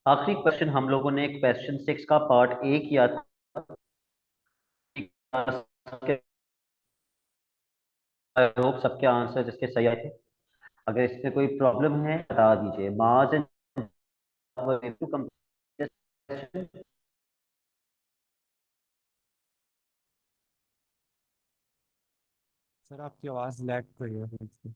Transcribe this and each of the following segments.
आखिरी क्वेश्चन हम लोगों ने क्वेश्चन 6 का पार्ट ए किया था। आई होप सबके आंसर जिसके सही आए थे। अगर इसमें कोई प्रॉब्लम है बता दीजिए। मार्स एंड टू कंप्लीट। सर आपकी आवाज़ लैग कर रही है थोड़ी सी।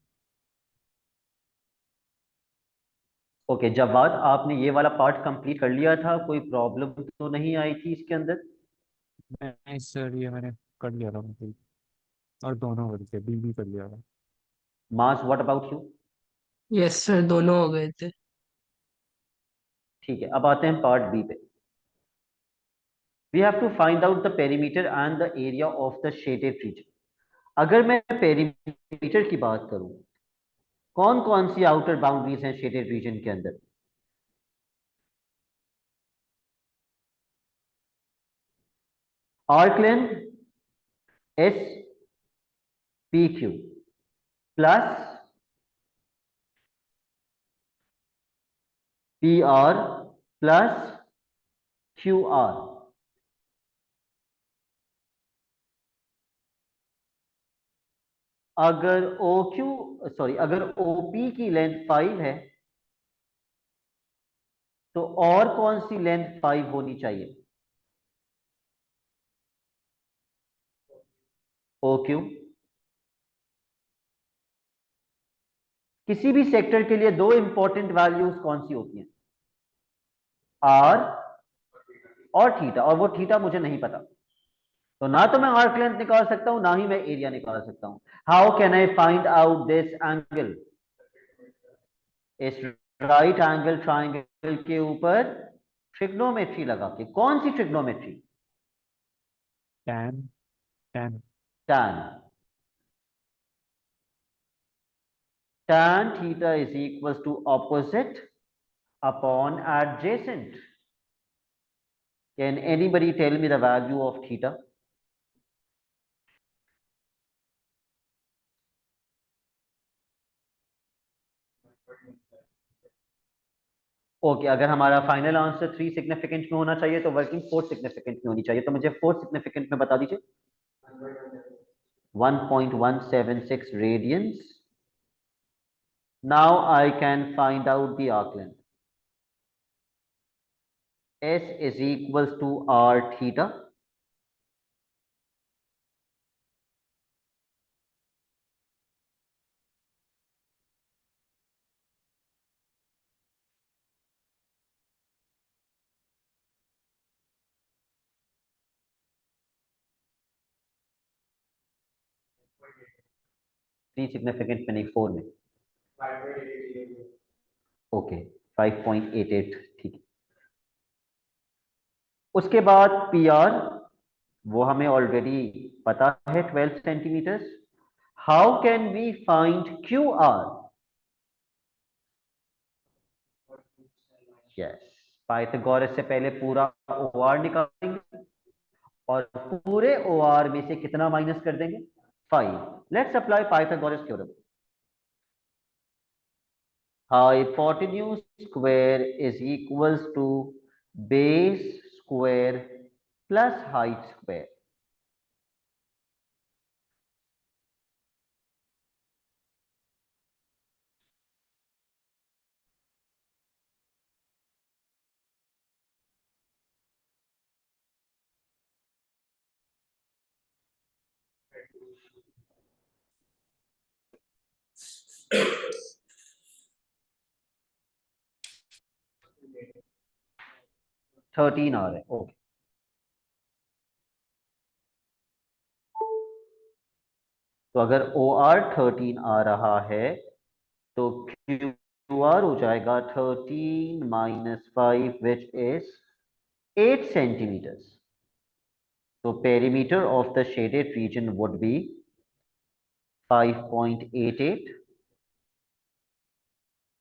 ओके जवाद, आपने ये वाला पार्ट कंप्लीट कर लिया था, कोई प्रॉब्लम तो नहीं आई थी इसके अंदर? नहीं सर, ये मैंने कर लिया था मतलब, और दोनों करके बी भी कर लिया था। मार्स, what about you? Yes sir, दोनों हो गए थे। ठीक है, अब आते हैं पार्ट बी पे। We have to find out the perimeter and the area of the shaded region. अगर मैं पेरीमीटर की बात करूं, कौन कौन सी आउटर बाउंड्रीज हैं शेडेड रीजन के अंदर? Arc length S P Q plus P R plus Q R. अगर ओ क्यू सॉरी अगर ओपी की लेंथ 5 है तो और कौन सी लेंथ 5 होनी चाहिए? O Q. किसी भी सेक्टर के लिए दो इंपॉर्टेंट वैल्यूज कौन सी होती हैं? आर और थीटा, और वो थीटा मुझे नहीं पता, तो ना तो मैं आर्क लेंथ निकाल सकता हूं ना ही मैं एरिया निकाल सकता हूं। How can I find out this angle? इस राइट एंगल ट्राइंगल के ऊपर ट्रिग्नोमेट्री लगा के। कौन सी trigonometry? Tan tan tan tan theta is equals to opposite upon adjacent. Can anybody tell me the value of theta? Okay, अगर हमारा final answer 3 significant में होना चाहिए तो वर्किंग 4 सिग्निफिकेंट में होनी चाहिए, तो मुझे 4 सिग्निफिकेंट में बता दीजिए। 1.176 radians. Now I can find out the arc length. S is equals to r theta 3 significant में नहीं, 4 में। ओके 5.88, ठीक है। उसके बाद पी आर, वो हमें ऑलरेडी पता है 12 centimetre. How can we find Q R? Yes, Pythagoras से पहले पूरा ओ आर निकालेंगे और पूरे ओ आर में से कितना माइनस कर देंगे? 5। Let's apply Pythagoras theorem. Hypotenuse square is equals to base square plus height square. Thirteen आ रहा है, ओके। तो अगर ओ आर 13 आ रहा है तो क्यू आर हो जाएगा 13 - 5 विच इज 8 सेंटीमीटर्स। तो perimeter of the shaded reason would be 5.88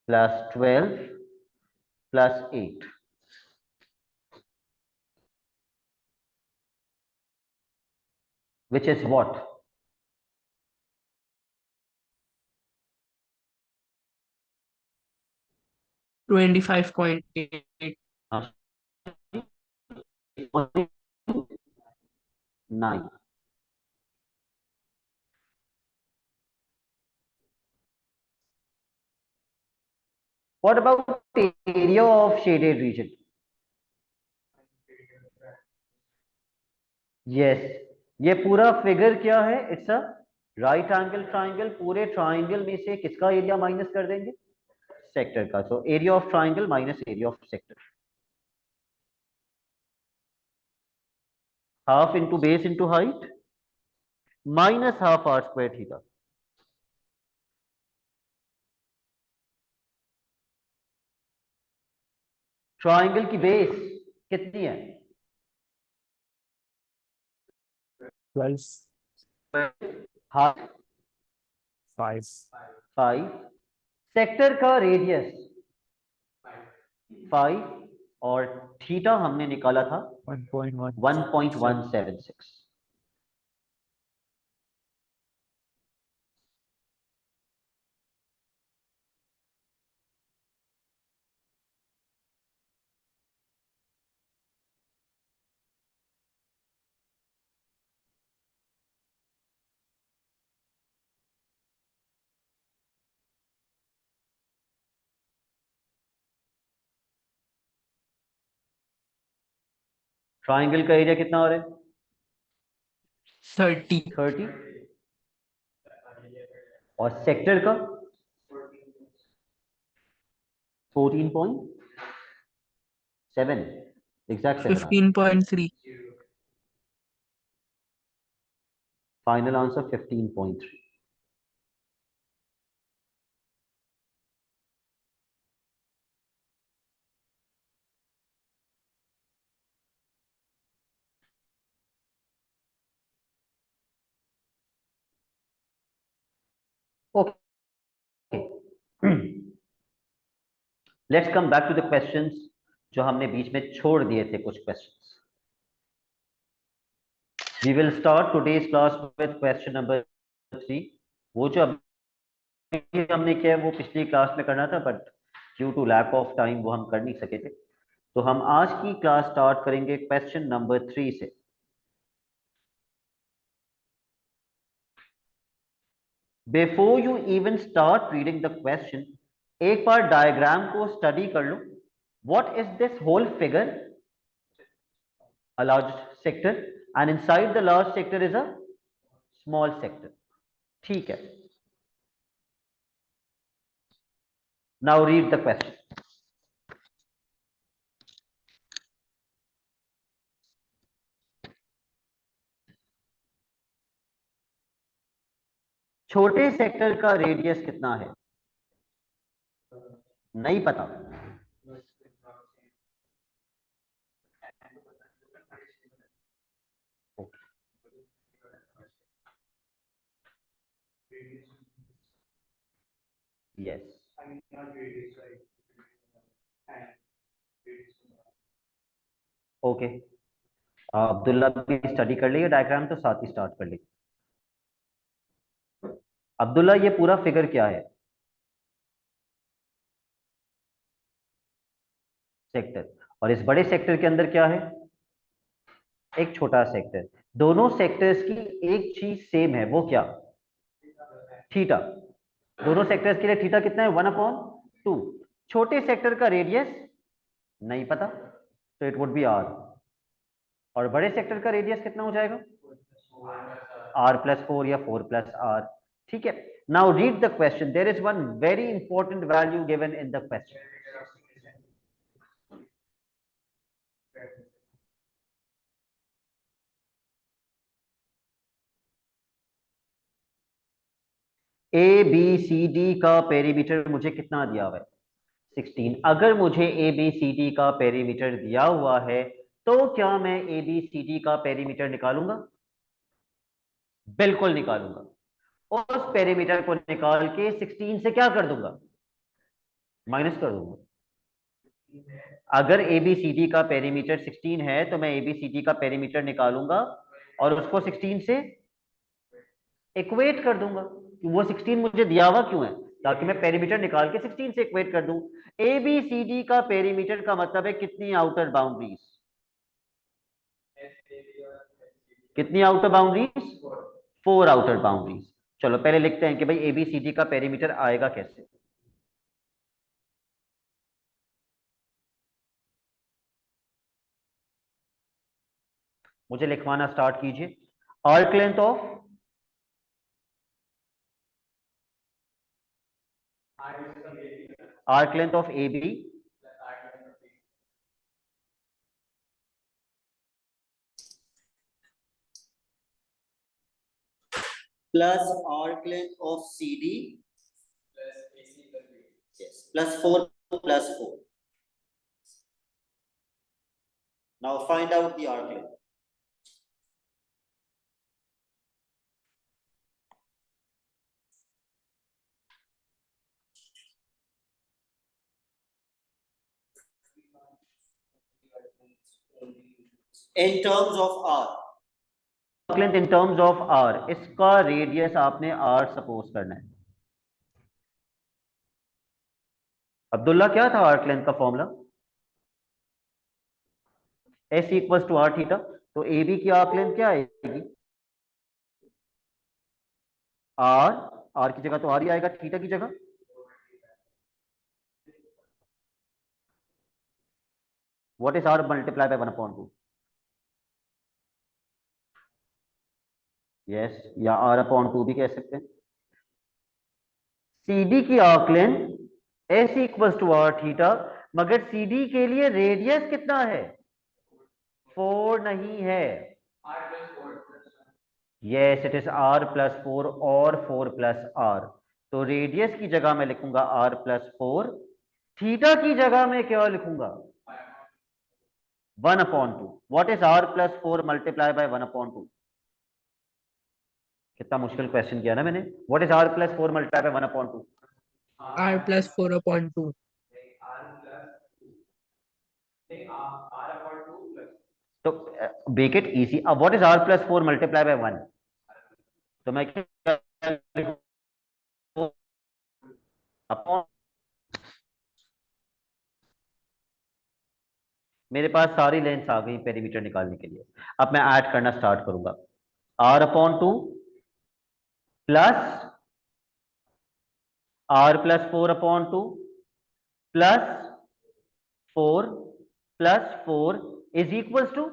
plus 12 plus 8, which is what? 25.8। Nine. What about area of shaded region? Yes, ये पूरा फिगर क्या है? It's a right angle triangle. पूरे triangle में से किसका एरिया माइनस कर देंगे? सेक्टर का। So area of triangle minus area of sector, half into base into height minus half are square theta. Triangle की बेस कितनी है? 12 हाफ 5 5। सेक्टर का रेडियस 5 और थीटा हमने निकाला था 1.1 1.176। ट्राइंगल का एरिया कितना हो रहा है? 30। 30। और सेक्टर का 14.7, exact 7 answer. 15.3। Final answer 15.3। Okay, let's come back to the questions जो हमने बीच में छोड़ दिए थे। कुछ questions we will start today's class with question number 3। वो जो अभी हमने किया वो पिछली क्लास में करना था, but due to lack of time वो हम कर नहीं सके थे। तो हम आज की क्लास स्टार्ट करेंगे क्वेश्चन नंबर 3 से। Before you even start reading the question, एक बार डायग्राम को स्टडी कर लो। What is this whole figure? A large sector and inside the large sector is a small sector. ठीक है, नाउ रीड द क्वेश्चन। छोटे sector का radius कितना है? नहीं पता। Yes, okay. अब्दुल्ला भी स्टडी कर लिया डायग्राम, तो साथ ही स्टार्ट कर ली। अब्दुल्ला, ये पूरा फिगर क्या है? सेक्टर। और इस बड़े सेक्टर के अंदर क्या है? एक छोटा सेक्टर। दोनों सेक्टर्स की एक चीज सेम है, वो क्या? थीटा। दोनों सेक्टर्स के लिए थीटा कितना है? 1/2। छोटे सेक्टर का रेडियस नहीं पता, तो इट वुड बी आर। और बड़े सेक्टर का रेडियस कितना हो जाएगा? r+4 या 4+r। ठीक है, now read the question. There is one very important value given in the question. A B C D का पेरीमीटर मुझे कितना दिया हुआ है? 16। अगर मुझे ए बी सी डी का पेरीमीटर दिया हुआ है, तो क्या मैं ए बी सी डी का पेरीमीटर निकालूंगा? बिल्कुल निकालूंगा। उस पेरीमीटर को निकाल के 16 से क्या कर दूंगा? माइनस कर दूंगा। अगर एबीसीडी का पेरीमीटर 16 है तो मैं एबीसीडी का पेरीमीटर निकालूंगा और उसको 16 से इक्वेट कर दूंगा कि वो 16 मुझे दिया हुआ क्यों है? ताकि मैं पेरीमीटर निकाल के 16 से इक्वेट कर दूं। ए बी सी डी का पेरीमीटर का मतलब है कितनी आउटर बाउंड्रीज, कितनी आउटर बाउंड्रीज, 4 आउटर बाउंड्रीज। चलो पहले लिखते हैं कि भाई एबीसीडी का पेरीमीटर आएगा कैसे। मुझे लिखवाना स्टार्ट कीजिए। Arc length of A B plus arc length of C D plus 4 plus 4। Now find out the arc length. In terms of R, arc length in terms of R, इसका radius आपने R suppose करना है। अब्दुल्ला क्या था arc length का formula? S equal to R theta. तो A B की arc length क्या आएगी? आर, आर की जगह तो आर ही आएगा थीटा की जगह। What is R multiply by 1/2? Yes, या r/2 भी कह सकते हैं। CD की arc length S equal to R theta, मगर CD के लिए रेडियस कितना है? 4 नहीं है। यस, इट इज r+4 और 4+r। तो रेडियस की जगह मैं लिखूंगा r+4, थीटा की जगह में क्या लिखूंगा? 1/2। What is r+4 multiply by 1/2? कितना मुश्किल क्वेश्चन किया ना मैंने। What is r+4 multiply by 1/2? r+4/2। तो मेक इट इजी। अब what is r+4 multiply by 1? तो मैं क्या लिखूं? अपॉन, मेरे पास सारी लेंथ आ गई पेरीमीटर निकालने के लिए। अब मैं ऐड करना स्टार्ट करूंगा। r/2 plus r+4/2 plus 4 plus 4 is equal to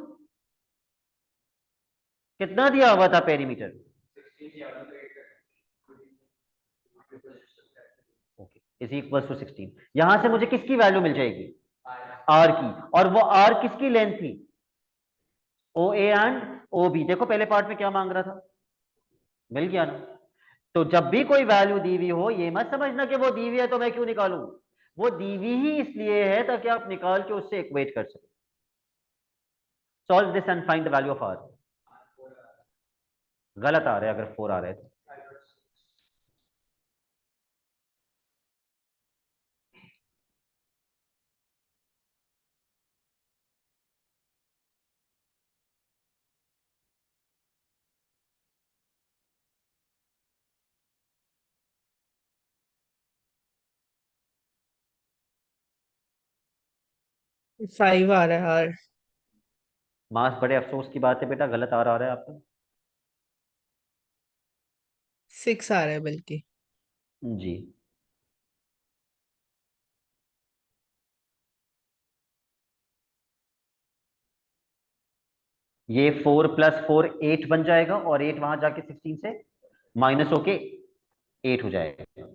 कितना दिया हुआ था perimeter? Okay, is equal to 16। यहां से मुझे किसकी वैल्यू मिल जाएगी? आर की। और वो आर किसकी लेंथ थी? ओ ए एंड ओ बी। देखो पहले पार्ट में क्या मांग रहा था, मिल गया ना। तो जब भी कोई वैल्यू दी हुई हो, ये मत समझना कि वो दी हुई है तो मैं क्यों निकालूं। वो दी हुई ही इसलिए है ताकि आप निकाल के उससे इक्वेट कर सकें। Solve this and find the value of R. गलत आ रहा है अगर 4 आ रहा है तो। फाइव आ रहा है। मास, बड़े अफसोस की बात है बेटा, गलत आ रहा है आपका। 6 आ रहा है बल्कि। जी, ये 4+4 8 बन जाएगा, और 8 वहां जाके 16 से माइनस होके 8 हो जाएगा।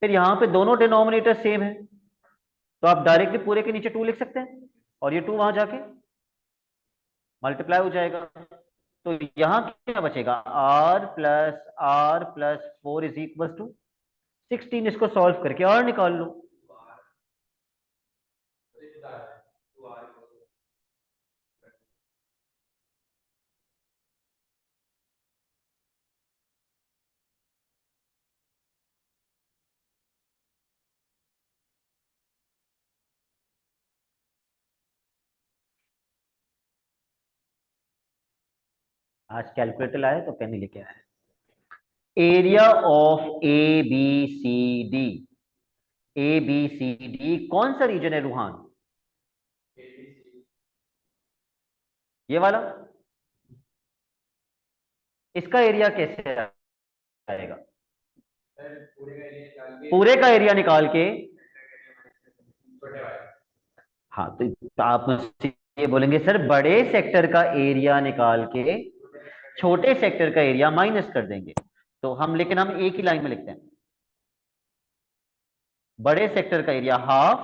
फिर यहां पे दोनों डिनोमिनेटर सेम है, तो आप डायरेक्टली पूरे के नीचे 2 लिख सकते हैं, और ये 2 वहां जाके मल्टीप्लाई हो जाएगा। तो यहां क्या बचेगा? r+r+4 is equal to 16। इसको सॉल्व करके और निकाल लो। आज कैलकुलेटर लाए तो पेन ही लेके आए। Area of A B C D, A B C D कौन सा रीजन है रूहान? ये वाला। इसका एरिया कैसे आएगा? पूरे का एरिया निकाल के। हाँ, तो आप मुझसे ये बोलेंगे सर बड़े सेक्टर का एरिया निकाल के छोटे सेक्टर का एरिया माइनस कर देंगे, तो हम लेकिन हम एक ही लाइन में लिखते हैं। बड़े सेक्टर का एरिया हाफ।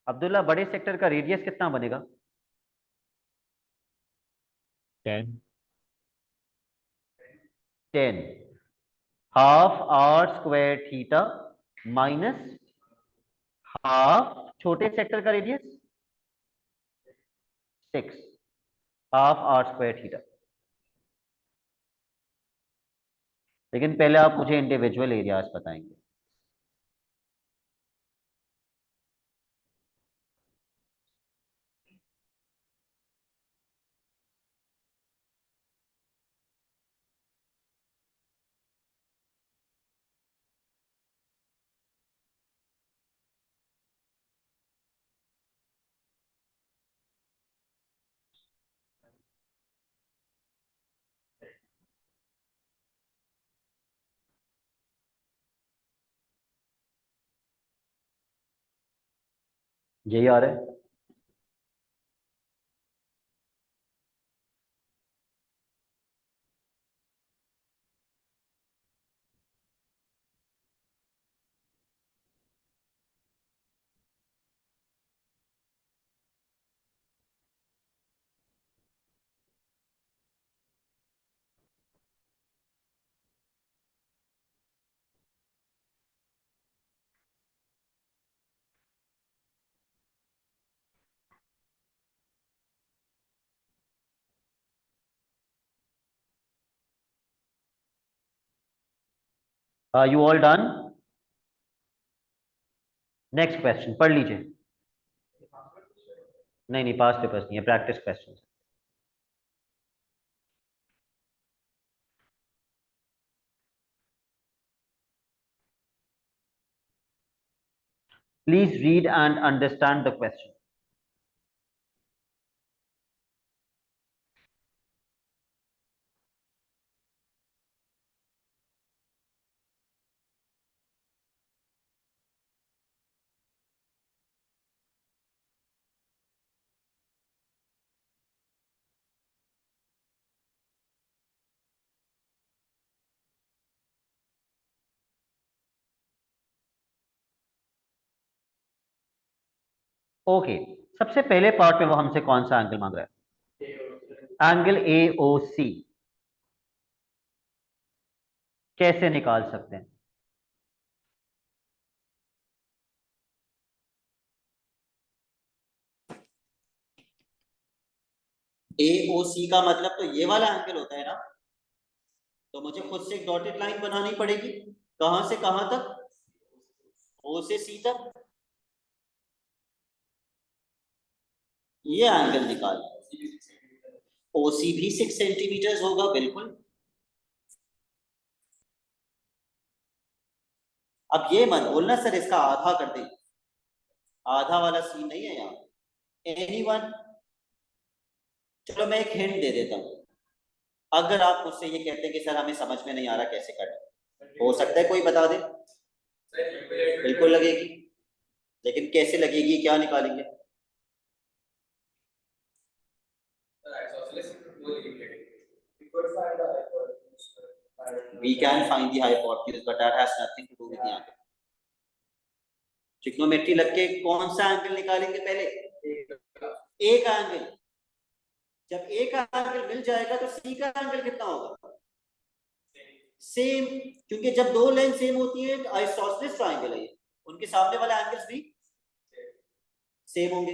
अब्दुल्ला, बड़े सेक्टर का रेडियस कितना बनेगा? 10। 10। Half are square theta minus half छोटे सेक्टर का radius 6, half are square theta. लेकिन पहले आप मुझे इंडिविजुअल एरियाज बताएंगे। यही आ रहा है। You all done? Next question पढ़ लीजिए। नहीं नहीं, पास पेपर्स नहीं है, practice question. Please read and understand the question. Okay, सबसे पहले पार्ट में वो हमसे कौन सा एंगल मांग रहा है? एंगल ए ओ सी। कैसे निकाल सकते हैं? ए ओ सी का मतलब तो ये वाला एंगल होता है ना, तो मुझे खुद से एक डॉटेड लाइन बनानी पड़ेगी। कहां से कहां तक? ओ से सी तक। ये एंगल निकाल। ओ सी भी 6 सेंटीमीटर होगा बिल्कुल। अब ये मत बोलना सर इसका आधा कर दे, आधा वाला सीन नहीं है यहाँ। एनीवन? चलो मैं एक हिंट दे देता हूँ। अगर आप मुझसे ये कहते हैं कि सर हमें समझ में नहीं आ रहा कैसे करना, हो सकता है कोई बता दे। बिल्कुल लगेगी, लेकिन कैसे लगेगी, क्या निकालेंगे? We can find the hypotenuse, but that has nothing to do with the angle. Trigonometry लग के कौन सा एंगल निकालेंगे पहले? एक एंगल। जब एक एंगल मिल जाएगा तो सी का एंगल कितना होगा? सेम, क्योंकि जब दो लाइन सेम होती है आइसोसेलेस ट्रायंगल है, उनके सामने वाले एंगल्स भी सेम होंगे।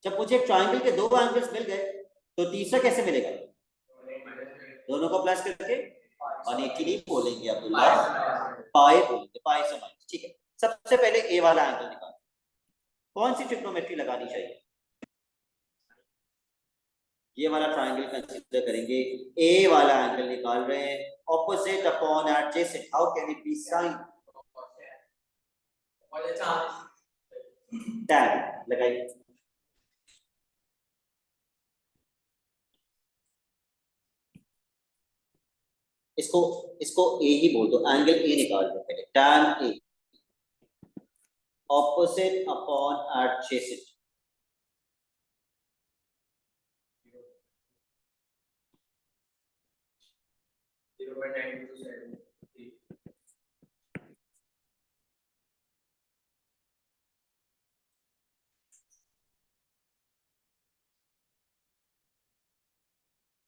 जब मुझे ट्रायंगल के दो एंगल्स मिल गए तो तीसरा कैसे मिलेगा? दोनों को प्लस करके 180 नहीं बोलेंगे अब्दुल्ला, पाई बोलेंगे, पाई से माइनस। ठीक है, सबसे पहले ए वाला एंगल निकाल। कौन सी ट्रिग्नोमेट्री लगानी चाहिए? ये वाला ट्रायंगल कंसीडर करेंगे, ए वाला एंगल निकाल रहे हैं, opposite upon adjacent, how can it be sine? tan लगाइए। इसको इसको ए ही बोल दो, एंगल ए निकाल दो पहले, tan ए opposite upon adjacent,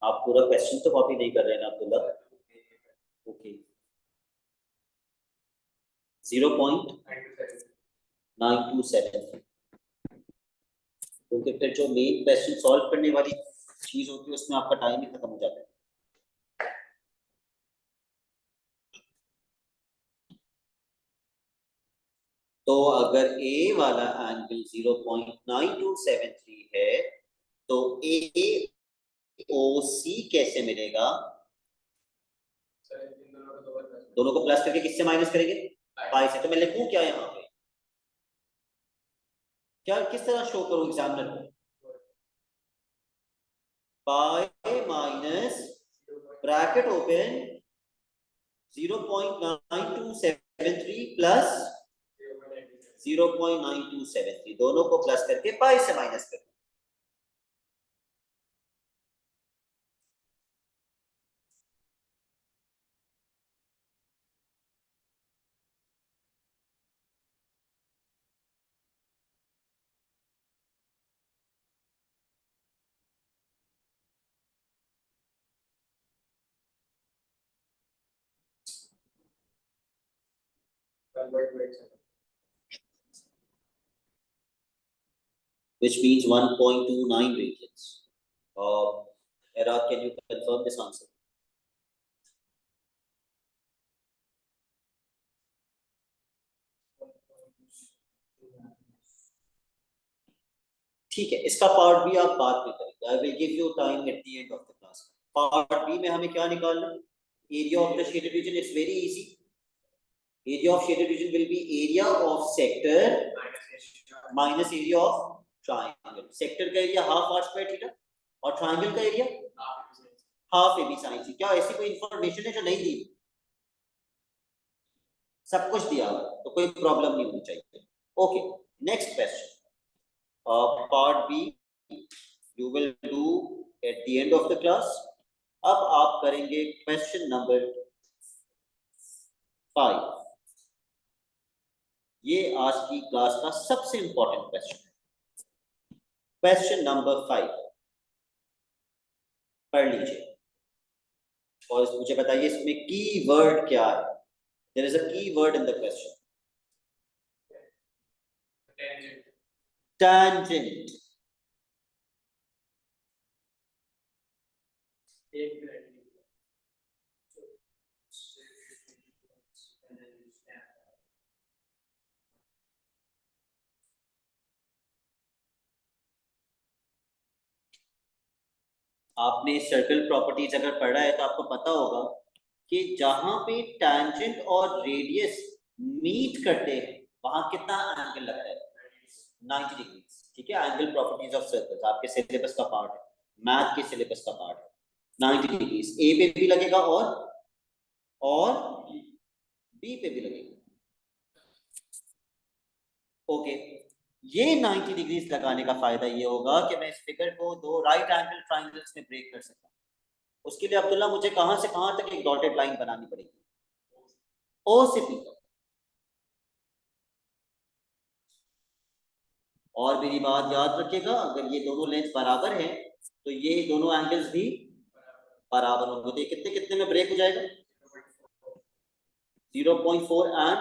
आप पूरा क्वेश्चन तो कॉपी नहीं कर रहे हैं ना अब्दुल्ला? ओके 0.927, क्योंकि फिर जो मेन क्वेश्चन सॉल्व करने वाली चीज होती है उसमें आपका टाइम ही खत्म हो जाता है। तो अगर ए वाला एंगल 0.9273 है तो ए ओ सी कैसे मिलेगा? दोनों को प्लस करके किससे माइनस करेंगे? पाई से। तो मैं लिखूं क्या यहाँ पे? क्या किस तरह शो करूं एग्जामिनर को? Pi minus bracket open 0.9273 plus 0.9273, दोनों को प्लस करके पाई से माइनस कर। Which means 1.29 radians. Erad, can you confirm this answer? ठीक है, इसका पार्ट भी आप बाद में करेंगे। I will give you time at the end of the class. Part B में हमें क्या निकालना? Area of the shaded region. It's very easy. Area of shaded region will be area of sector minus area of triangle. Sector का area half are square theta और triangle का area half A B sine C. क्या ऐसी कोई information है जो नहीं दी? सब कुछ दिया हुआ, तो कोई प्रॉब्लम नहीं होनी चाहिए। Okay, next question, part B you will do at the end of the class. अब आप करेंगे क्वेश्चन नंबर 5। ये आज की क्लास का सबसे इंपॉर्टेंट क्वेश्चन है। क्वेश्चन नंबर 5 पढ़ लीजिए और मुझे बताइए इसमें की वर्ड क्या है। देयर इज अ की word in the question, tangent। आपने सर्कल प्रॉपर्टीज अगर पढ़ा है तो आपको पता होगा कि जहां पे टैंजेंट और रेडियस मीट करते हैं वहां कितना एंगल लगता है? 90 डिग्री। ठीक है, एंगल प्रॉपर्टीज ऑफ सर्कल्स आपके सिलेबस का पार्ट है, मैथ के सिलेबस का पार्ट है। 90 डिग्री ए पे भी लगेगा और बी पे भी लगेगा। ओके, ये 90 डिग्री लगाने का फायदा ये होगा कि मैं इस फिगर को दो राइट एंगल ट्राइंगल्स में ब्रेक कर सकता हूं। उसके लिए अब्दुल्ला मुझे कहां से कहां तक एक डॉटेड लाइन बनानी पड़ेगी? ओ से पी तक। और मेरी बात याद रखिएगा, अगर ये दोनों लेंथ बराबर है तो ये दोनों एंगल्स भी बराबर होंगे। तो कितने कितने में ब्रेक हो जाएगा? 0.4 एंड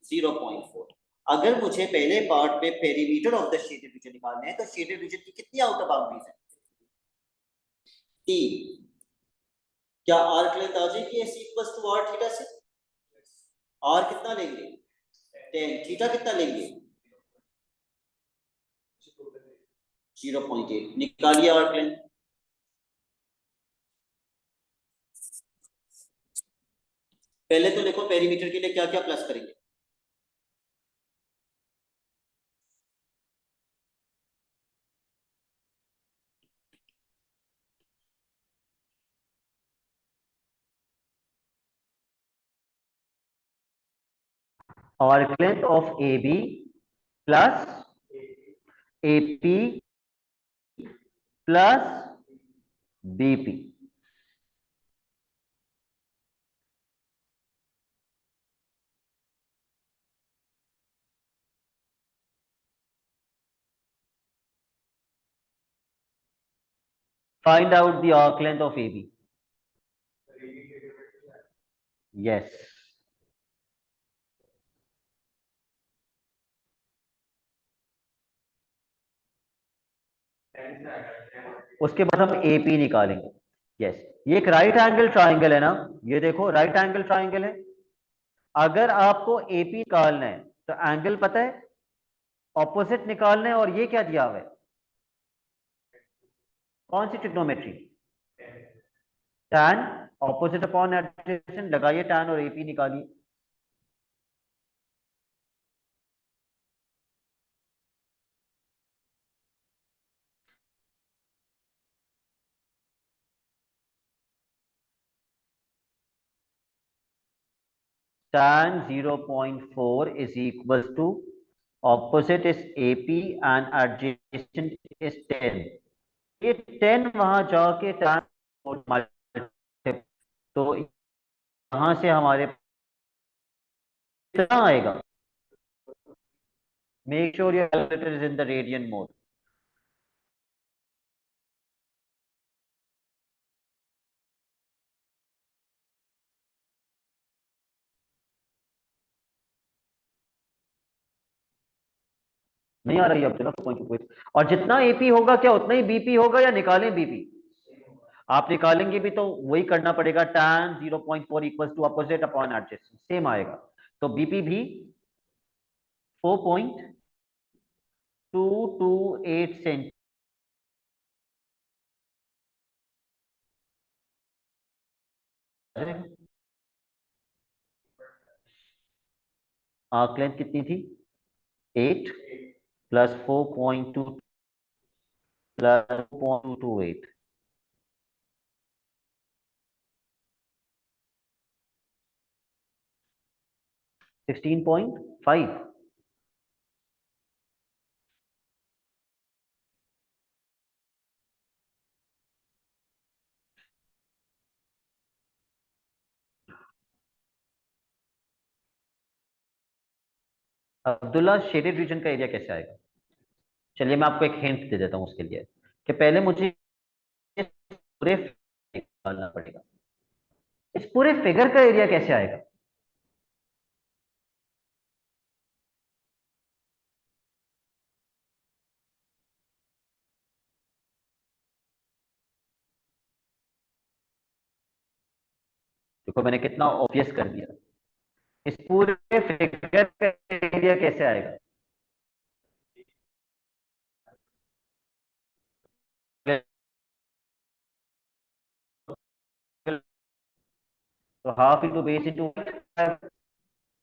0.4। अगर मुझे पहले पार्ट पे perimeter of the shaded reason निकालना है तो शेडेड रीजन की कितनी आउटर बाउंड्रीज है? 3। क्या आर्क लेंथ आ जाएगी S equals to R theta से? आर कितना लेंगे? 10। थीटा कितना लेंगे? 0.8। निकालिए आर्क लेंथ। पहले तो देखो पेरीमीटर के लिए क्या क्या प्लस करेंगे। arc length of AB plus AP plus BP. Find out the arc length of AB. Yes. उसके बाद हम AP निकालेंगे। यस, ये एक राइट एंगल ट्राइंगल है ना, ये देखो राइट एंगल ट्राइंगल है। अगर आपको AP निकालना है तो एंगल पता है, ऑपोजिट निकालना है, और ये क्या दिया हुआ है, कौन सी trigonometry, tan opposite upon adjacent, लगाइए tan और AP निकालिए। tan 0.4 is equals to opposite is AP and adjacent is 10। ये 10 वहां जाके tan तो यहां से हमारे कितना आएगा, make sure your calculator is in the radian mode. नहीं आ रही है अब चलो पॉइंट। और जितना एपी होगा क्या उतना ही बीपी होगा, या निकालें बीपी, आप निकालेंगे भी तो वही करना पड़ेगा, tan 0.4 equals to opposite upon adjacent, same आएगा। तो बीपी भी 4.228 सेंटीमीटर। आर्क लेंथ कितनी थी, 8 plus 4.2 plus 4.228, 16.5। Abdullah, shaded region का एरिया कैसे आएगा? चलिए मैं आपको एक हिंट दे देता हूं उसके लिए, कि पहले मुझे पूरे निकालना पड़ेगा। इस पूरे फिगर का एरिया कैसे आएगा? देखो मैंने कितना ऑब्वियस कर दिया, इस पूरे फिगर का एरिया कैसे आएगा? तो half into base into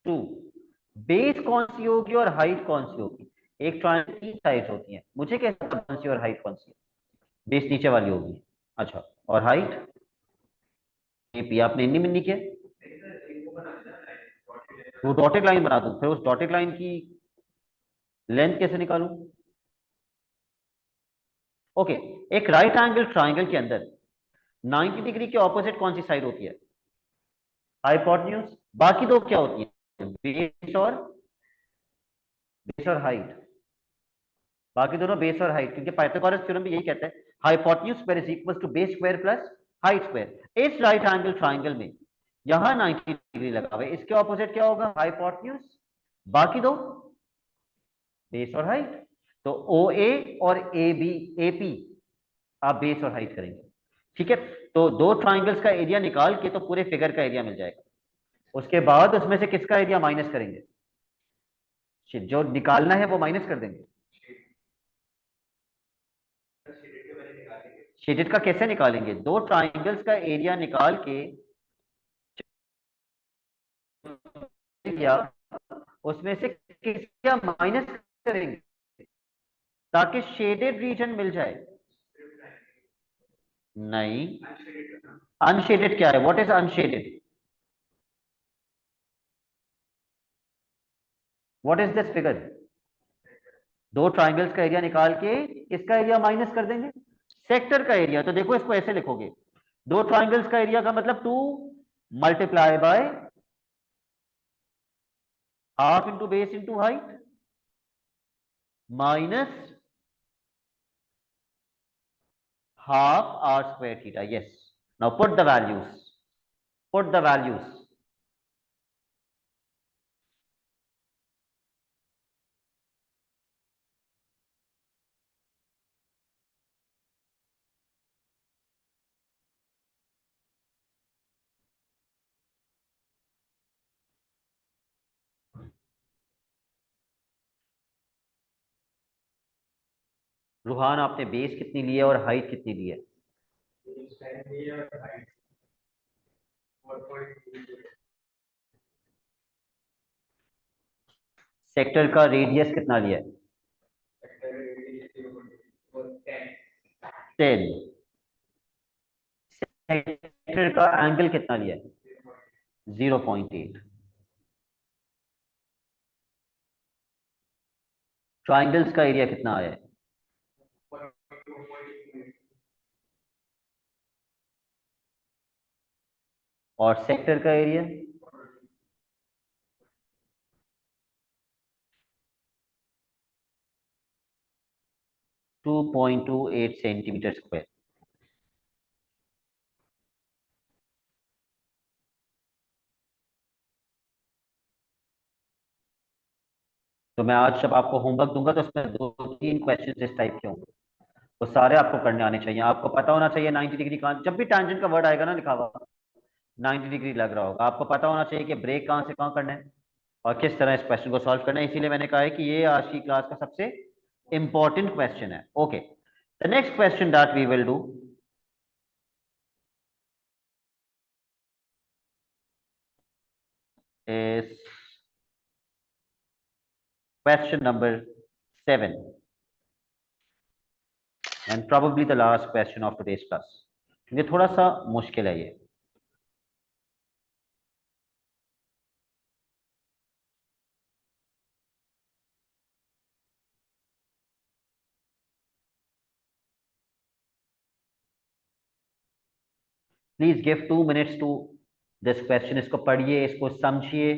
2। Base कौन सी होगी और हाइट कौन सी होगी? एक ट्रायंगल की साइड होती है, मुझे कैसे पता कौन सी और हाइट कौन सी है? बेस नीचे वाली होगी, अच्छा, और हाइट एपी। आपने इन्नी मिन्नी किया, वो डॉटेड लाइन बना दूं, फिर उस डॉटेड लाइन की लेंथ कैसे निकालूं? ओके, एक राइट एंगल ट्राइंगल के अंदर 90 डिग्री के ऑपोजिट कौन सी साइड होती है? हाइपोटेन्यूज। बाकी दो क्या होती है, बेस और हाइट। बाकी दोनों बेस और हाइट, क्योंकि पाइथागोरस थ्योरम भी यही कहता है, hypotenuse square is equal to base square plus height square. इस राइट एंगल ट्राइंगल में यहां 90 डिग्री लगा हुआ है, इसके ऑपोजिट क्या होगा, हाइपोटेन्यूज, बाकी दो बेस और हाइट। तो ओ ए और ए बी, ए पी आप बेस और हाइट करेंगे, ठीक है। तो दो ट्राइंगल्स का एरिया निकाल के तो पूरे फिगर का एरिया मिल जाएगा। उसके बाद उसमें से किसका एरिया माइनस करेंगे, जो निकालना है वो माइनस कर देंगे। शेडेड का कैसे निकालेंगे, दो ट्राइंगल्स का एरिया निकाल के एरिया उसमें से किसका माइनस करेंगे ताकि शेडेड रीजन मिल जाए। नहीं, अनशेडेड क्या है? What is unshielded? What is this figure? दो ट्राइंगल्स का एरिया निकाल के किसका एरिया माइनस कर देंगे? सेक्टर का एरिया। तो देखो इसको ऐसे लिखोगे, दो ट्राइंगल्स का एरिया का मतलब 2 multiply by half into base into height minus half r square theta. Yes. Now put the values. Put the values. Roohan आपने बेस कितनी ली है और हाइट कितनी ली है? सेक्टर का रेडियस कितना लिया है? 10। सेक्टर का एंगल कितना लिया है? 0.8। ट्राइंगल्स का एरिया कितना आया है? और सेक्टर का एरिया? 2.28 centimetre square. तो मैं आज जब आपको होमवर्क दूंगा तो उसमें 2-3 क्वेश्चन इस टाइप के होंगे, वो सारे आपको करने आने चाहिए। आपको पता होना चाहिए 90 डिग्री कहाँ, जब भी टैंजेंट का वर्ड आएगा ना लिखा हुआ 90 डिग्री लग रहा होगा, आपको पता होना चाहिए कि ब्रेक कहाँ से कहाँ करना है और किस तरह इस क्वेश्चन को सॉल्व करना है। इसीलिए मैंने कहा है कि ये आज की क्लास का सबसे इंपॉर्टेंट क्वेश्चन है। Okay, the next question that we will do is question number 7 and probably the last question of today's class. ये थोड़ा सा मुश्किल है ये। Please give 2 minutes to this question. इसको पढ़िए, इसको समझिए।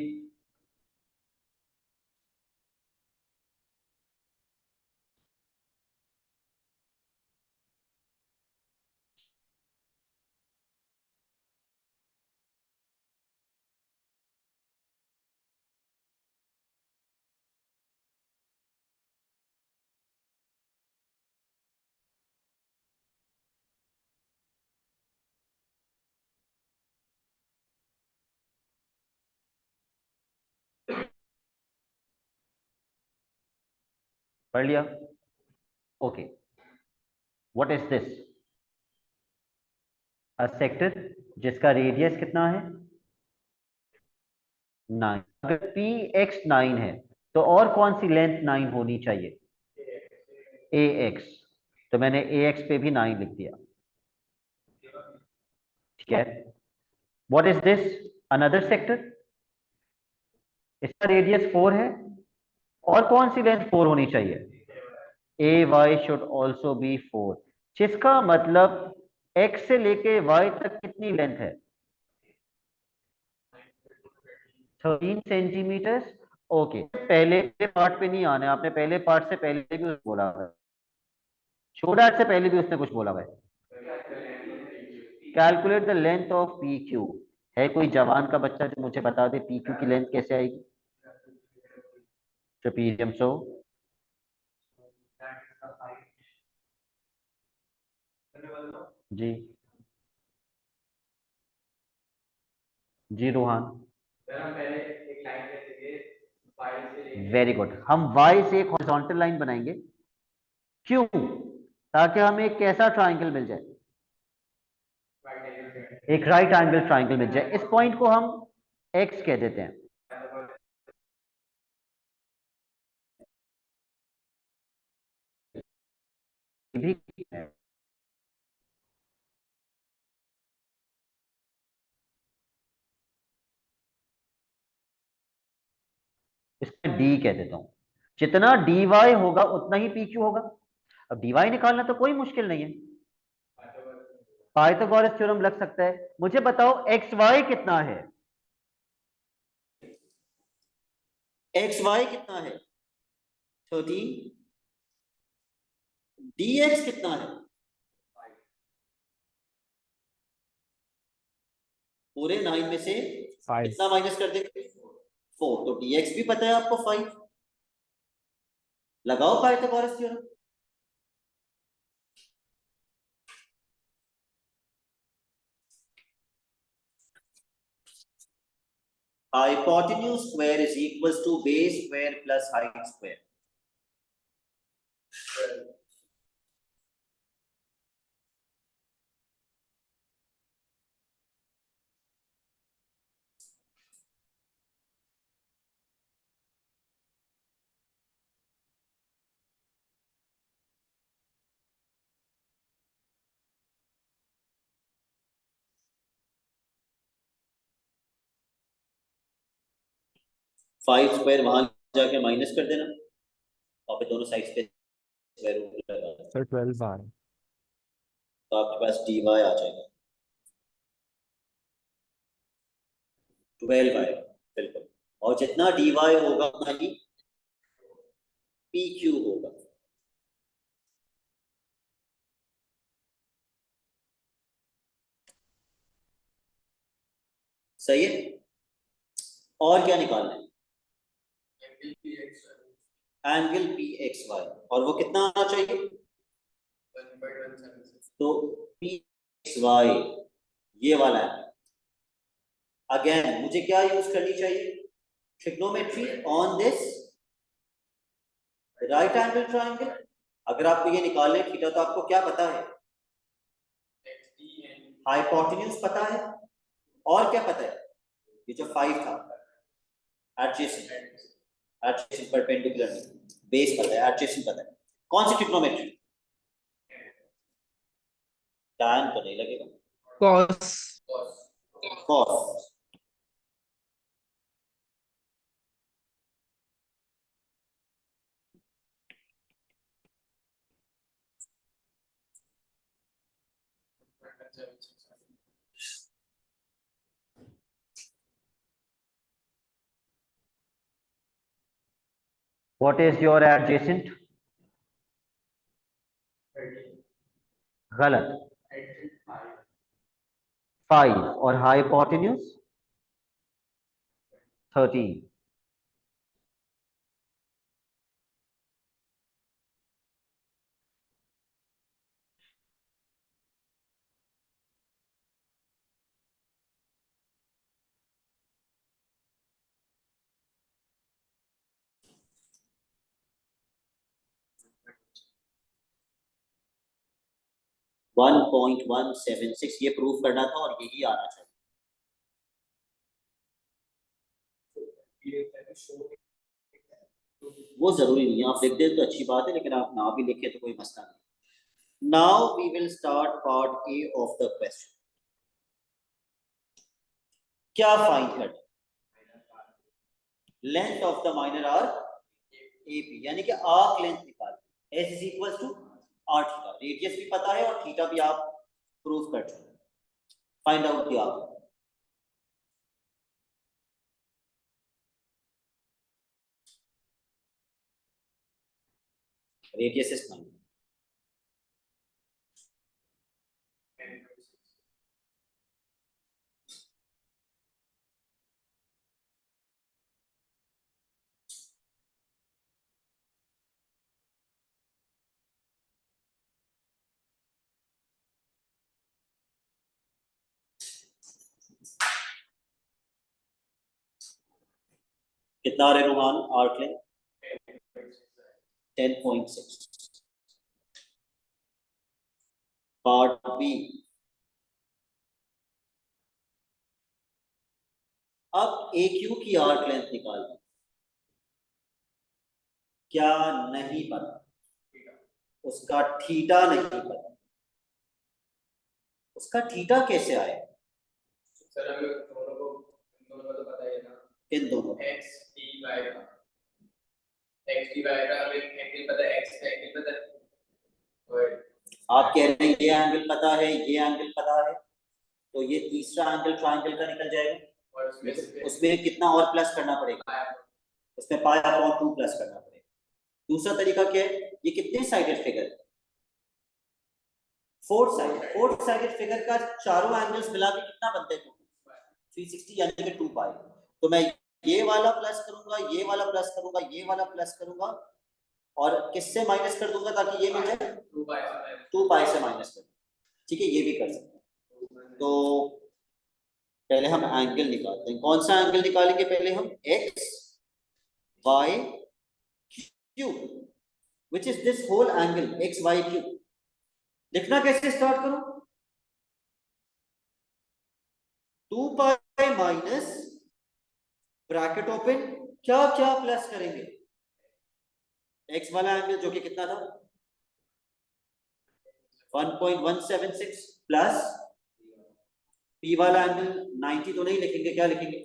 पढ़ लिया? Okay, what is this? A sector जिसका रेडियस कितना है? 9। अगर पी एक्स 9 है तो और कौन सी लेंथ 9 होनी चाहिए? ए एक्स। तो मैंने ए एक्स पे भी 9 लिख दिया। ठीक है, what is this? Another sector, इसका रेडियस 4 है, और कौन सी लेंथ 4 होनी चाहिए? ए वाई शुड ऑल्सो बी 4, जिसका मतलब x से लेके y तक कितनी लेंथ है? 13 सेंटीमीटर। ओके, पहले पार्ट पे नहीं आना है, आपने पहले पार्ट से पहले भी बोला है, छोटा से पहले भी उसने कुछ बोला है। Calculate the length of P Q. है कोई जवान का बच्चा जो मुझे बता दे पी क्यू की लेंथ कैसे आएगी? ट्रेपीजियम। सो जी, जी रूहान, वेरी गुड। हम y से एक हॉरिजॉन्टल लाइन बनाएंगे। क्यों? ताकि हमें एक कैसा ट्राइंगल मिल जाए? एक राइट एंगल ट्राइंगल मिल जाए। इस पॉइंट को हम x कह देते हैं। भी है। इसमें डी कह देता हूं, जितना डी वाई होगा उतना ही पी क्यू होगा। अब डी वाई निकालना तो कोई मुश्किल नहीं है, पाइथागोरस थ्योरम लग सकता है। मुझे बताओ एक्स वाई कितना है, एक्स वाई कितना है 13, डी एक्स कितना है, पूरे 9 में से 5। कितना माइनस कर देंगे 4, तो dx भी पता है आपको 5। लगाओ Pythagoras theorem. Hypotenuse square is equals to base square plus height square. Five square वहां जाके माइनस कर देना और फिर दोनों साइड पे स्क्वायर रूट लगा देना, सर 12 आ रहा है। तो आपके पास dy आ जाएगा 12 आएगा बिल्कुल। और जितना dy होगा उतना ही pq होगा। सही है। और क्या निकालना है, एंगल पी एक्स वाई, और वो कितना आना चाहिए, तो पी एक्स वाई ये वाला है। अगेन मुझे क्या यूज करनी चाहिए, trigonometry on this right angle triangle. अगर आपको ये निकालने थीटा तो आपको क्या पता है, हाइपोटेन्यूज पता है, और क्या पता है, ये जो 5 था एडजेसेंट, एडजेसेंट परपेंडिकुलर बेस पता है, एडजेसेंट पता है। कौन सी ट्रिग्नोमेट्री, tan तो नहीं लगेगा, cos cos। What is your adjacent? गलत, 5, और हाइपोटेन्यूज 13। 1.176 ये प्रूव करना था और यही आना चाहिए। वो जरूरी नहीं है, आप लिख दे तो अच्छी बात है, लेकिन आप ना भी लिखे तो कोई मसला नहीं। Now we will start part A of the question. क्या फाइंड करना, length of the minor arc AP, यानी कि आर्क लेंथ निकाल, S is equal to R theta, radius भी पता है और थीटा भी आप प्रूव कर चुके। Find out the arc. Radius is 9। कितना आ रहा है Roman arc length, 10.6। Part B, अब ए क्यू की आर्क लेंथ निकालनी, क्या नहीं पता, उसका थीटा नहीं पता, उसका थीटा कैसे आए? सर हमें दोनों को तो पता है ना, किन दोनों? x dy का हमें एंगल पता है, x का एंगल पता है, और आप कह रहे हैं ये एंगल पता है, ये एंगल पता है, तो ये तीसरा एंगल ट्रायंगल का निकल जाएगा। और उसमें कितना और प्लस करना पड़ेगा? उसमें पाई अपॉन 2 प्लस करना पड़ेगा। दूसरा तरीका क्या है? ये कितने साइडेड फिगर है? 4 साइडेड फिगर का चारों एंगल्स मिला के कितना बनते हैं? 360 यानी कि 2 पाई। तो मैं ये वाला प्लस करूंगा, ये वाला प्लस करूंगा, ये वाला प्लस करूंगा, और किससे माइनस कर दूंगा ताकि ये मिल जाए? 2 पाई से माइनस कर। ठीक है, ये भी कर सकते हैं। तो पहले हम एंगल निकालते हैं। कौन सा एंगल निकालेंगे पहले हम? x y cube, which is this whole angle x y cube। लिखना कैसे स्टार्ट करूं? 2 पाई माइनस ब्रैकेट ओपन, क्या क्या प्लस करेंगे? x वाला एंगल जो कि कितना था? 1.176 प्लस p वाला एंगल 90 तो नहीं लिखेंगे, क्या लिखेंगे?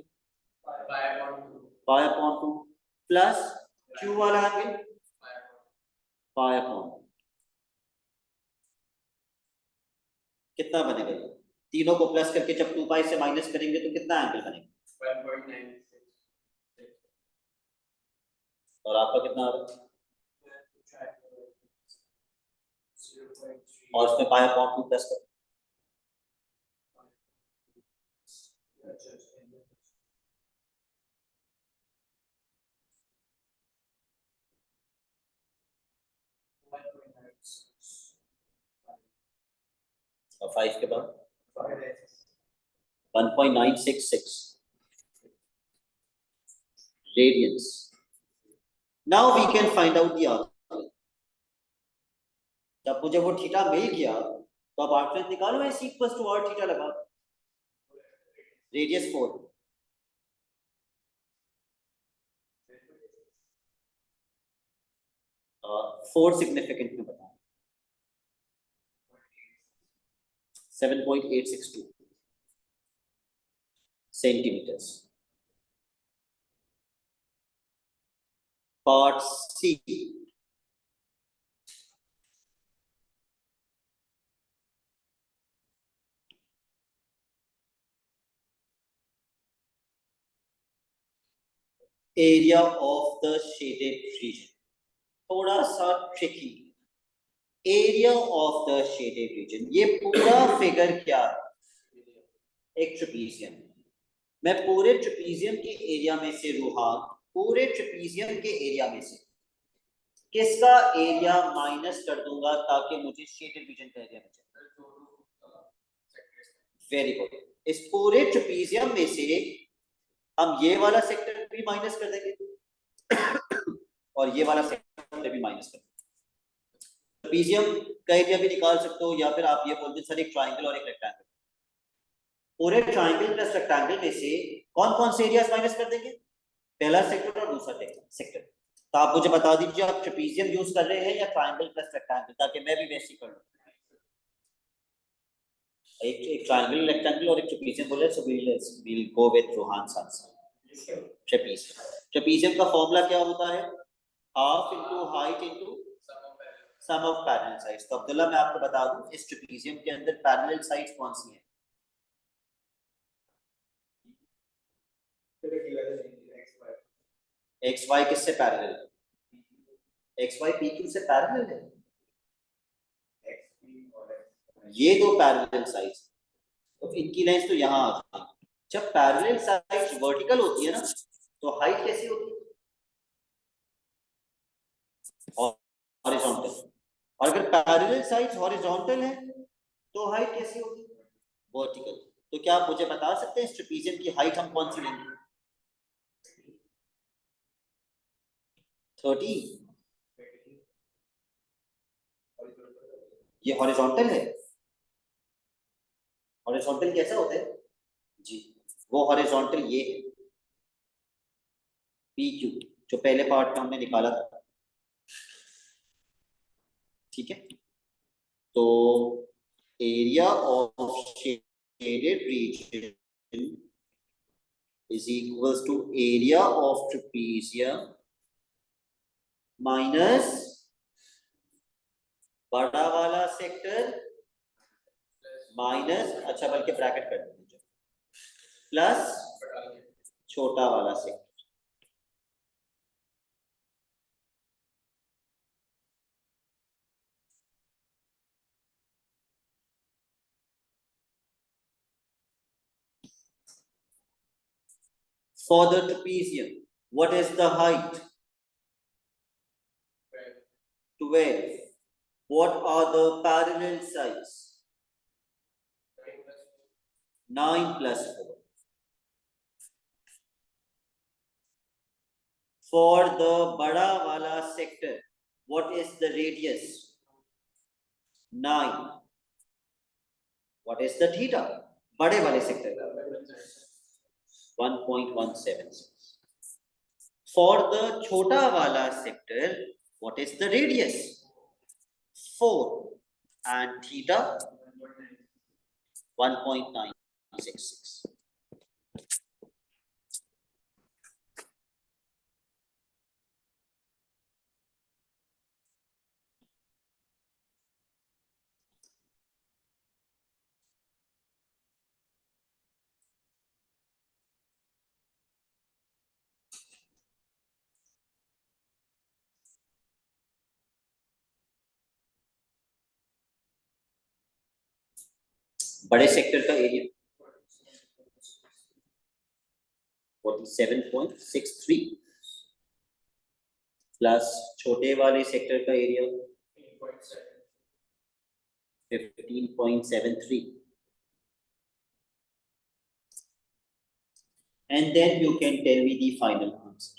पाई अपॉन 2 प्लस q वाला एंगल पाई अपॉन, कितना बनेगा? तीनों को प्लस करके जब 2 पाई से माइनस करेंगे तो कितना एंगल बनेगा? 1.96। और आपका कितना आ रहा है? और उसमें पाई अपॉन 2 प्लस कर, और 5 के बाद 1.966 radians। Now we can find out the answer। जब मुझे वो थीटा मिल गया तो अब आर्क लेंथ निकालो, मैं c equals to r theta लगा, रेडियस 4, फोर सिग्निफिकेंट में बताएं। 7.862 centimetres. Part C, area of the shaded region. थोड़ा सा tricky, area of the shaded region. ये पूरा फिगर क्या है? एक ट्रेपीजियम। मैं पूरे ट्रेपीजियम के एरिया में से रूहान, पूरे ट्रेपीजियम के एरिया में से किसका एरिया माइनस कर दूंगा ताकि मुझे शेडेड रीजन का एरिया मिले? Very good. इस पूरे ट्रेपीजियम में से हम ये वाला सेक्टर भी माइनस कर देंगे और ये वाला सेक्टर भी माइनस कर देंगे। ट्रेपीजियम का एरिया भी निकाल सकते हो, या फिर आप ये बोल दो सर एक ट्राइंगल और एक रेक्टेंगल। पूरे ट्राइंगल प्लस रेक्टेंगल में से कौन कौन से एरियाज माइनस कर देंगे? पहला सेक्टर और दूसरा सेक्टर। तो आप मुझे बता दीजिए आप ट्रेपीजियम यूज कर रहे हैं या ट्राइंगल प्लस रेक्टेंगल, ताकि मैं भी वैसे ही कर लूं। एक ट्राइंगल रेक्टेंगल और एक ट्रेपीजियम बोले, so we'll go with Rohan's answer। Trapezium का फॉर्मूला क्या होता है? Half into height into sum of parallel sides. तो अब्दुल्ला मैं आपको बता दूं इस ट्रेपीजियम के अंदर पैरेलल साइड्स कौन सी हैं? एक्स वाई किससे पैरेलल है? एक्स वाई पी क्यू से पैरेलल है। ये दो पैरेलल साइड्स, तो इनकी लेंथ तो यहाँ आ जाएगी। जब पैरेलल साइड्स वर्टिकल होती है ना, तो हाइट कैसी होती है? हॉरिजॉन्टल। और अगर पैरेलल साइड्स हॉरिजॉन्टल है तो हाइट कैसी होगी? वर्टिकल। तो क्या आप मुझे बता सकते हैं इस ट्रेपीजियम की हाइट हम कौन सी लेंगे? 30। ये हॉरिजॉन्टल है। हॉरिजॉन्टल कैसा होता है जी? वो हॉरिजॉन्टल ये है, पी क्यू, जो पहले पार्ट में हमने निकाला था। ठीक है, तो area of shaded reason is equals to area of trapezium minus बड़ा वाला सेक्टर माइनस, अच्छा बल्कि ब्रैकेट कर दीजिए, प्लस छोटा वाला sector. For the trapezium, what is the height? 12. What are the parallel sides? 9 plus 4. For the bada wala sector, what is the radius? 9. What is the theta? Bade wale sector ka 1.176. For the chota wala sector, what is the radius? 4. And theta 1.966. बड़े sector का area 47.63 plus छोटे वाले sector का area 15.73, and then you can tell me the final answer.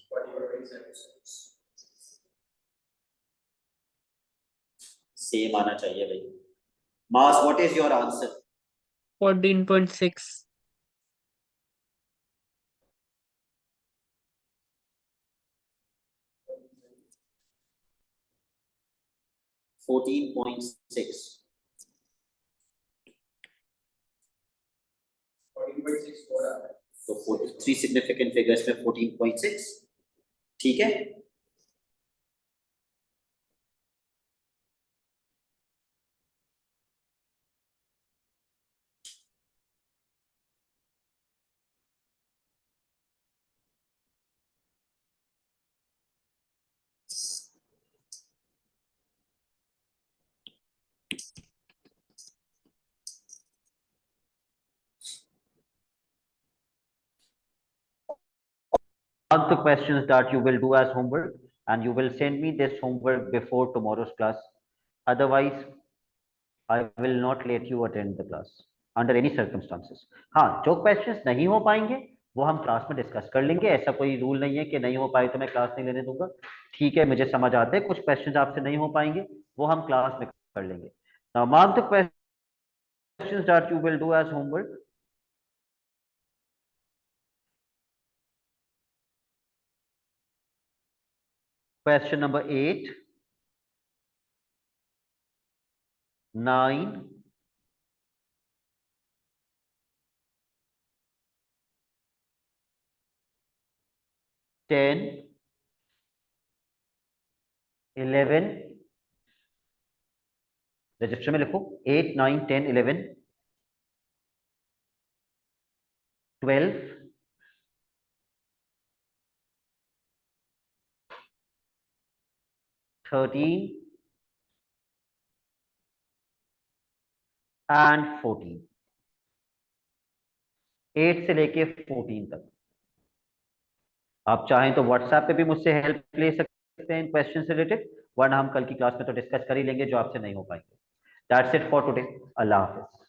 Same आना चाहिए भाई। मास, what is your answer? 14.6. 14.6. 14.6 हो रहा है। तो 43 सिग्निफिकेंट फिगर्स में 14.6, ठीक है। The questions that you will do as homework, and you will send me this homework before tomorrow's class. Otherwise, I will not let you attend the class under any circumstances. हाँ, जो questions नहीं हो पाएंगे वो हम class में discuss कर लेंगे। ऐसा कोई रूल नहीं है कि नहीं हो पाए तो मैं क्लास नहीं लेने दूंगा। ठीक है, मुझे समझ आते हैं कुछ क्वेश्चंस आपसे नहीं हो पाएंगे, वो हम क्लास में कर लेंगे। Now, mark the questions that you will do as homework. Question number 8, 9, 10, 11, register में लिखो 8, 9, 10, 11, 12, 13 एंड 14, 8 से लेके 14 तक। आप चाहें तो व्हाट्सएप पे भी मुझसे हेल्प ले सकते हैं इन क्वेश्चन से रिलेटेड, वरना हम कल की क्लास में तो डिस्कस कर ही लेंगे जो आपसे नहीं हो पाएंगे। That's it for today. Allah Hafiz.